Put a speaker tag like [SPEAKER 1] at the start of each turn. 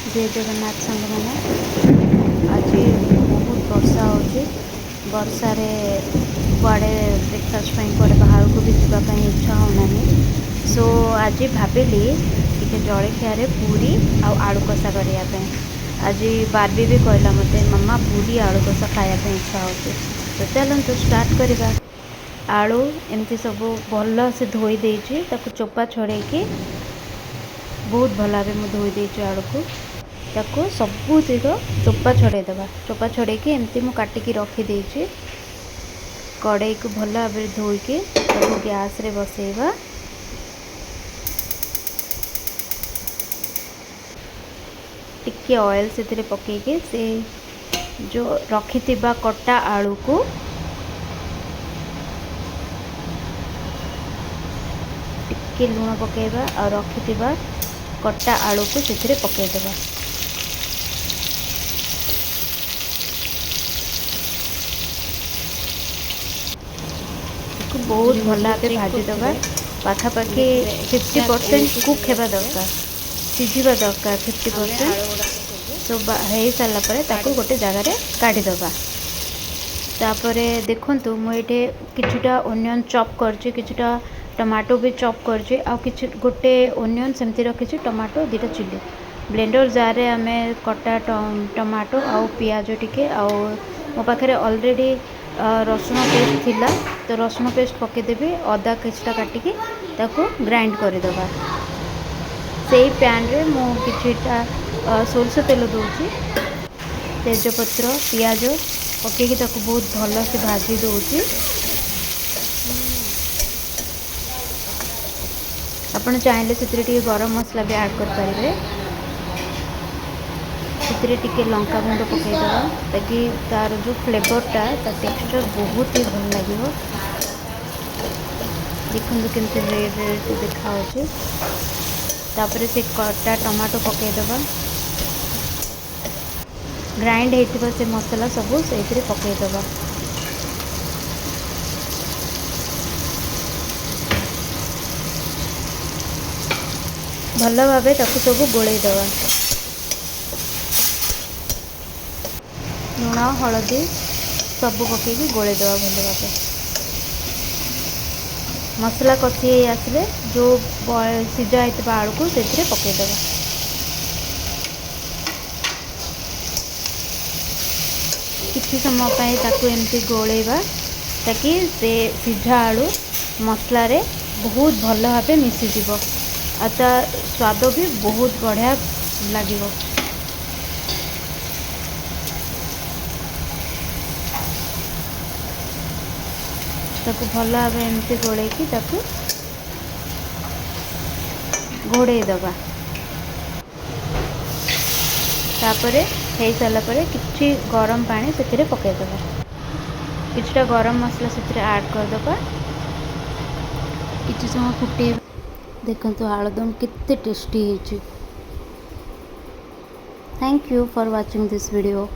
[SPEAKER 1] जय जगन्नाथ सांग मैंने आज बहुत वर्षा हो वर्षार कुआड़े ब्रेकफास्ट कुआड़े बाहर को भी जावाई इच्छा होना सो आज भाविली टे जलखिया पूरी आलू कषा करने आज बार्बी भी कहला मत मामा पूरी आलू कषा खायापी इच्छा हो तो चलते स्टार्ट करवा। आलू एमती सब भल से धोई देछि ताकू चोपा छड़ेकी बहुत भल भाव में धोई देछि आलू को ताकू सबूतिक चोपा छड़ेदेवा। चोपा छड़ेकी एमती मु काटिकी रखी कड़ाई को भल भाव में धोईकी गैस रे बसैबा। टिके ऑयल से पकेकी से जो रखी कटा आलू को टिके लुण पकेबा और रखी कटा आलू को से पकेदेवा। बहुत भल भाव भाजीदबा पाखापाखि 50% कुक होगा दरकार सीझा दरकार 50% तो हो सारापर गोटे जगार काढ़ीदबा। तापर देखु मुझे किछुटा ओनियन चॉप कर टमाटो भी चॉप कर गोटे ओनियन सेमती रखी टमाटो 2टा चिली ब्लेंडर जार रे आमे कटा टमाटो आउ पियाज टिके आउ मो पाखे ऑलरेडी रसुण पेस्ट थिला तो रसुण पेस्ट पकेदेवी अदा किछटा काटिकी ताको ग्राइंड करदेवा। से पैन रे मु किछटा सोरष तेल दूची तेजपत्र पियाज पकेकी ताको बहुत भल से भाजी दूची। आपण चाहें से गरम मसला भी ऐड करें टिके लंका गुंड पकईदेवा ताकि तार जो फ्लेवरटा टेक्सचर बहुत ही भल लगे। देखो केमती रेड रेड देखा तापर से कटा टमाटो पकईदेवा ग्राइंड होता से मसला सब से पकईदेवा। भल भाव सब गोलैदेवा लुण हलदी सब पकईकी गोलैदेवा भल भाव। मसला कषि आसले जो सीझा होता आलू को से पकईदेवा। किसी समय एमती गोलैबा ताकि से सीझा आलू मसला रे बहुत भल भाव मिसीज आ स्वाद भी बहुत बढ़िया लगे। ताकू भल भाव एमती गोलैकी घोड़े दबा। तापर हो सारापर कि गरम पानी से पकईदेवा किछटा गरम मसला से ऐड करदे किसी समय फुटे। देखो आलुदम कितने टेस्टी है। Thank you for watching this video.